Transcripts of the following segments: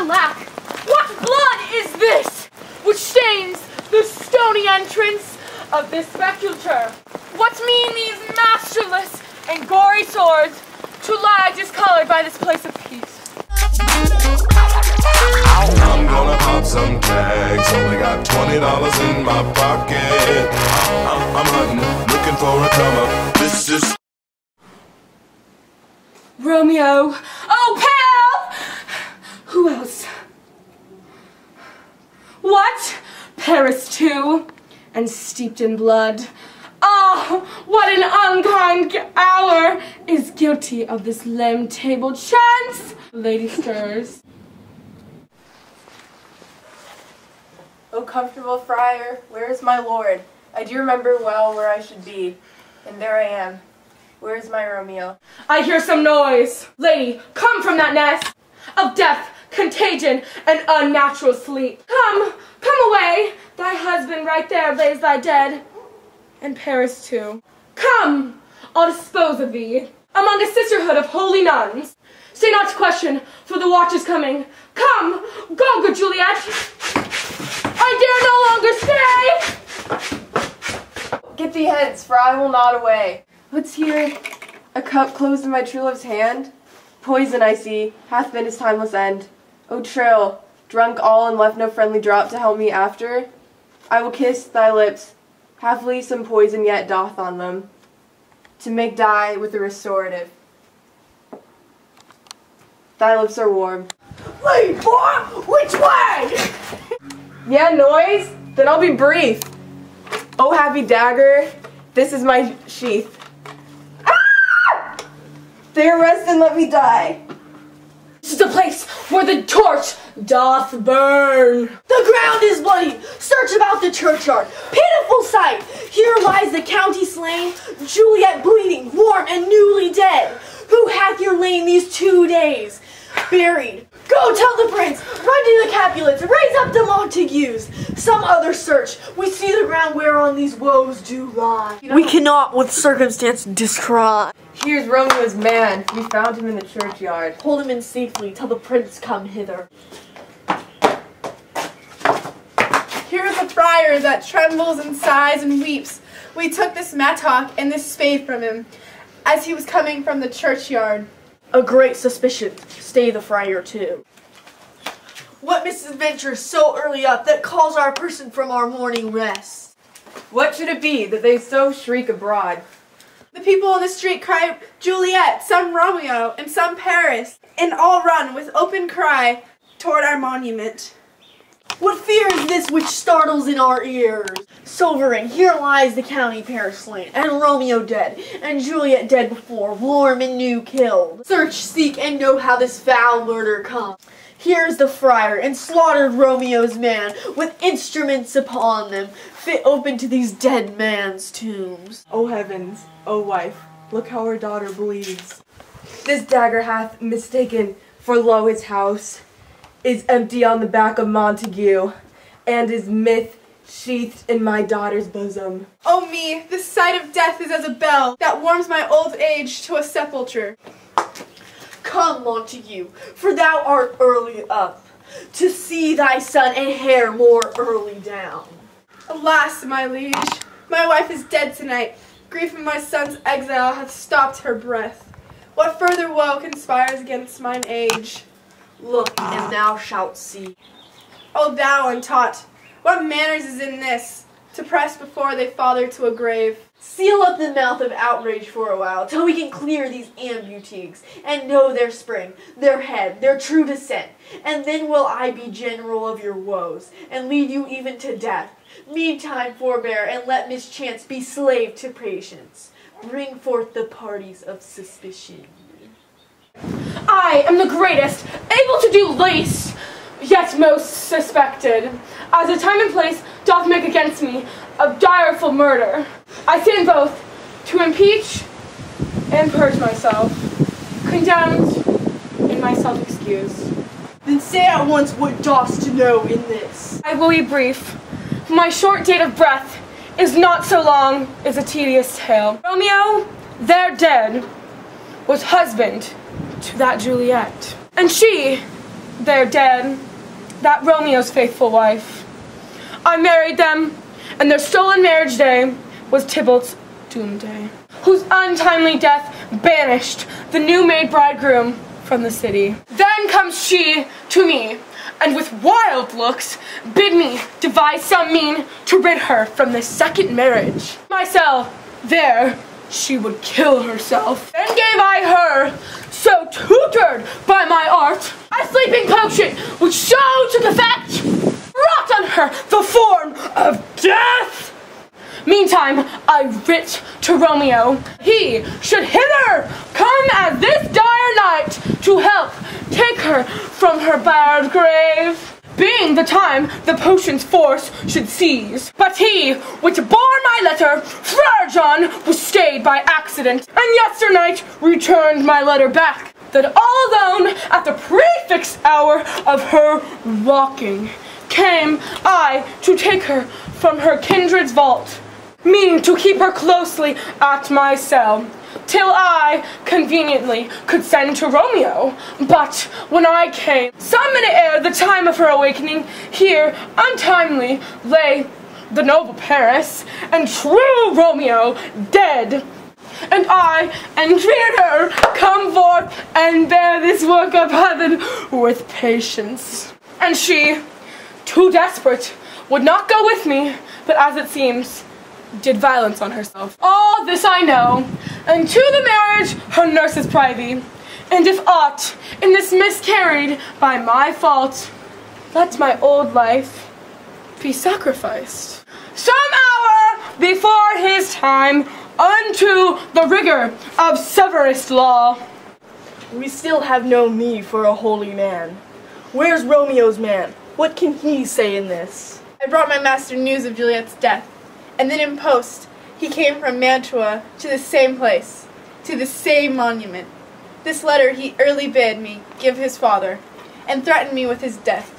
lack. What blood is this which stains the stony entrance of this sepulchre? What mean these masterless and gory swords to lie discolored by this place of peace? I'm gonna pop some tags. Only got $20 in my pocket. I'm hunting, looking for a come up. This is Romeo. Oh, pal! Who else? What? Paris too? And steeped in blood. Ah, what an unkind hour is guilty of this lame table chance. Lady stirs. O comfortable friar, where is my lord? I do remember well where I should be, and there I am. Where is my Romeo? I hear some noise. Lady, come from that nest of death, contagion, and unnatural sleep. Come away. Thy husband right there lays thy dead, and Paris too. Come, I'll dispose of thee among a sisterhood of holy nuns. Stay not to question, for the watch is coming. Come, go, good Juliet. I dare no longer stay. Get thee hence, for I will not away. What's here? A cup closed in my true love's hand? Poison, I see, hath been his timeless end. O trail, drunk all and left no friendly drop to help me after? I will kiss thy lips, haply some poison yet doth on them, to make die with a restorative. Thy lips are warm. Lady boy, which way? Yeah, noise? Then I'll be brief. Oh, happy dagger, this is my sheath. Ah! They arrest and let me die. This is the place where the torch doth burn. The ground is bloody. Search about the churchyard. Pitiful sight. Here lies the county slain, Juliet bleeding, warm and newly dead. Who hath here lain these 2 days? Buried. Go tell the prince. Run to the Capulets. Raise up the Montagues. Some other search. We see the ground whereon these woes do lie. We cannot with circumstance descry. Here's Romeo's man. We found him in the churchyard. Hold him in safely till the prince come hither. Here is a friar that trembles and sighs and weeps. We took this mattock and this spade from him as he was coming from the churchyard. A great suspicion. Stay the friar too. What misadventure so early up that calls our person from our morning rest? What should it be that they so shriek abroad? The people in the street cry, Juliet, some Romeo, and some Paris, and all run with open cry toward our monument. What fear is this which startles in our ears? Sovereign, here lies the county Paris slain, and Romeo dead, and Juliet dead before, warm and new killed. Search, seek, and know how this foul murder comes. Here is the friar, and slaughtered Romeo's man, with instruments upon them, fit open to these dead men's tombs. O heavens, O wife, look how her daughter bleeds. This dagger hath mistaken, for lo his house is empty on the back of Montague, and his myth sheathed in my daughter's bosom. Oh me, the sight of death is as a bell that warms my old age to a sepulchre. Come, Montague, for thou art early up, to see thy son and heir more early down. Alas, my liege, my wife is dead tonight. Grief of my son's exile hath stopped her breath. What further woe conspires against mine age? Look, and thou shalt see. O thou untaught, what manners is in this, to press before they father to a grave? Seal up the mouth of outrage for a while, till we can clear these ambutiques, and know their spring, their head, their true descent. And then will I be general of your woes, and lead you even to death. Meantime forbear, and let mischance be slave to patience. Bring forth the parties of suspicion. I am the greatest, able to do least, yet most suspected, as the time and place doth make against me a direful murder. I stand both to impeach and purge myself, condemned in myself excuse. Then say at once what dost know in this. I will be brief. My short date of breath is not so long as a tedious tale. Romeo, there dead, was husband to that Juliet, and she they're dead. That Romeo's faithful wife. I married them, and their stolen marriage day was Tybalt's doom day, whose untimely death banished the new-made bridegroom from the city. Then comes she to me, and with wild looks bid me devise some mean to rid her from this second marriage. Myself, there she would kill herself. Then gave I her, so tutored by my art, a sleeping potion which so took effect, wrought on her the form of death. Meantime, I writ to Romeo, he should hither come at this dire night to help take her from her barred grave, being the time the potion's force should cease. But he, which bore my letter, Friar John, was stayed by accident, and yesternight returned my letter back, that all alone at the prefixed hour of her walking came I to take her from her kindred's vault, meaning to keep her closely at my cell, till I conveniently could send to Romeo. But when I came, some minute ere the time of her awakening, here untimely lay the noble Paris, and true Romeo dead. And I entreated her come forth and bear this work of heaven with patience. And she, too desperate, would not go with me, but as it seems, did violence on herself. All this I know, and to the marriage her nurse is privy. And if aught in this miscarried by my fault, let my old life be sacrificed. Some hour before his time, unto the rigor of severest law. We still have no need for a holy man. Where's Romeo's man? What can he say in this? I brought my master news of Juliet's death, and then in post he came from Mantua to the same place, to the same monument. This letter he early bid me give his father, and threatened me with his death.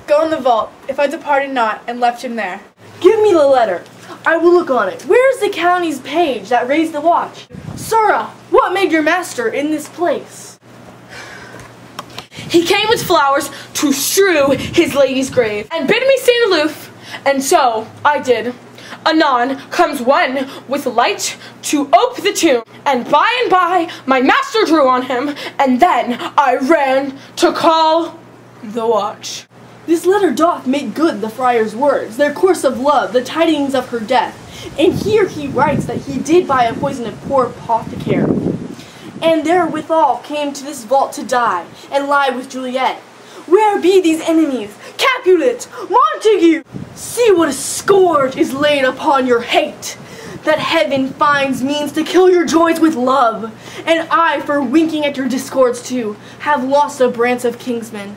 Go in the vault, if I departed not, and left him there. Give me the letter. I will look on it. Where's the county's page that raised the watch? Sirrah, what made your master in this place? He came with flowers to strew his lady's grave, and bid me stand aloof, and so I did. Anon comes one with light to ope the tomb, and by my master drew on him, and then I ran to call the watch. This letter doth make good the friar's words, their course of love, the tidings of her death. And here he writes that he did buy a poison of poor apothecary, and therewithal came to this vault to die, and lie with Juliet. Where be these enemies? Capulet! Montague! See what a scourge is laid upon your hate, that heaven finds means to kill your joys with love, and I, for winking at your discords too, have lost a branch of kinsmen.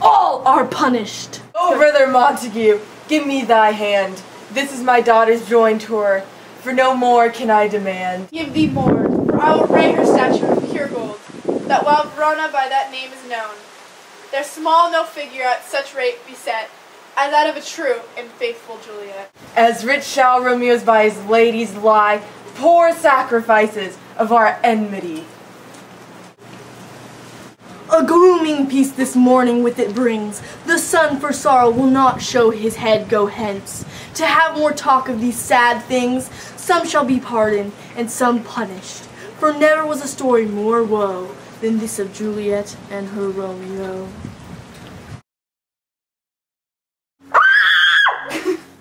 All are punished. Oh, brother Montague, give me thy hand. This is my daughter's joined to her, for no more can I demand. Give thee more, for I will write her stature of pure gold, that while Verona by that name is known, there small no figure at such rate be set, as that of a true and faithful Juliet. As rich shall Romeo's by his ladies lie, poor sacrifices of our enmity. A glooming peace this morning with it brings. The sun for sorrow will not show his head go hence. To have more talk of these sad things, some shall be pardoned, and some punished. For never was a story more woe than this of Juliet and her Romeo.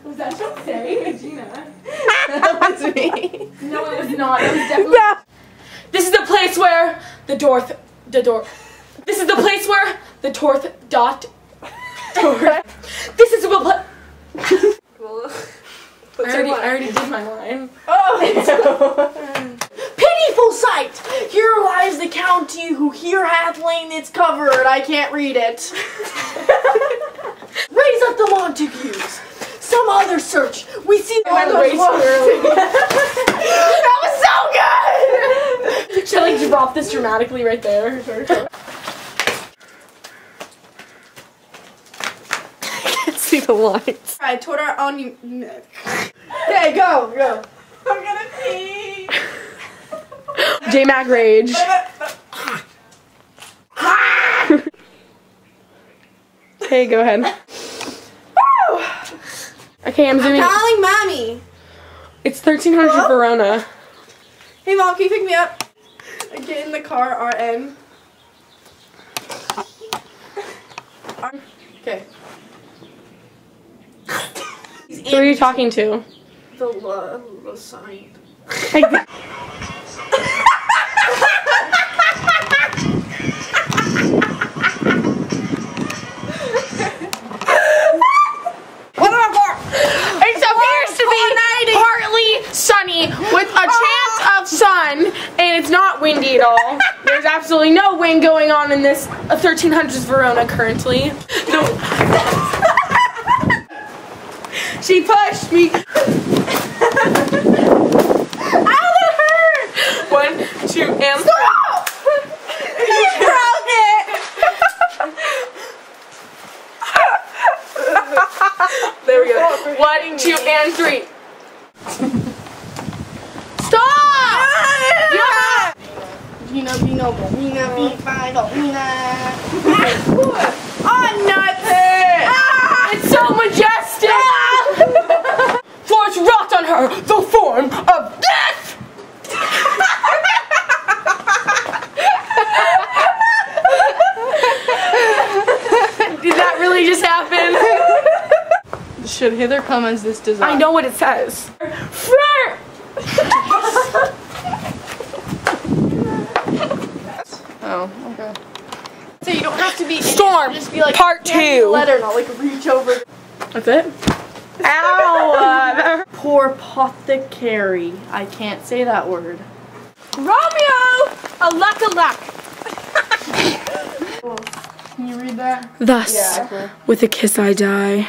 Was that Jose? Regina? That was me. No, it was not. It was definitely... This is the place where the This is the place where the Torth dot. This is the place. I already did my line. Pitiful sight! Here lies the county who here hath lain its covered. I can't read it. Raise up the Montagues. Some other search. We see the went way too early. That was so good! Should I like drop this dramatically right there? See the lights. I told our own you. Okay, go. I'm gonna pee. J-Mac Rage. Okay, go ahead. Woo! Okay, I'm zooming. Calling mommy. It's 1300 Hello? Verona. Hey mom, can you pick me up? I get in the car, RN. Okay. Who are you talking to? The sign. It appears to be partly sunny with a chance of sun, and it's not windy at all. There's absolutely no wind going on in this 1300s Verona currently. No. She pushed me. Ow, that hurt! 1, 2, and stop! You broke it! There we go. 1, 2, and 3. Stop! Yeah! Oh, nuts! It's so majestic! Force wrought on her the form of death! Did that really just happen? Should hither come as this design? I know what it says. Flirt! Oh, okay. So you don't have to be Storm, just be like part hand me the 2. letter and I'll like reach over. That's it? Ow! Poor apothecary. I can't say that word. Romeo! A luck. Can you read that? Thus, Yeah. with a kiss I die.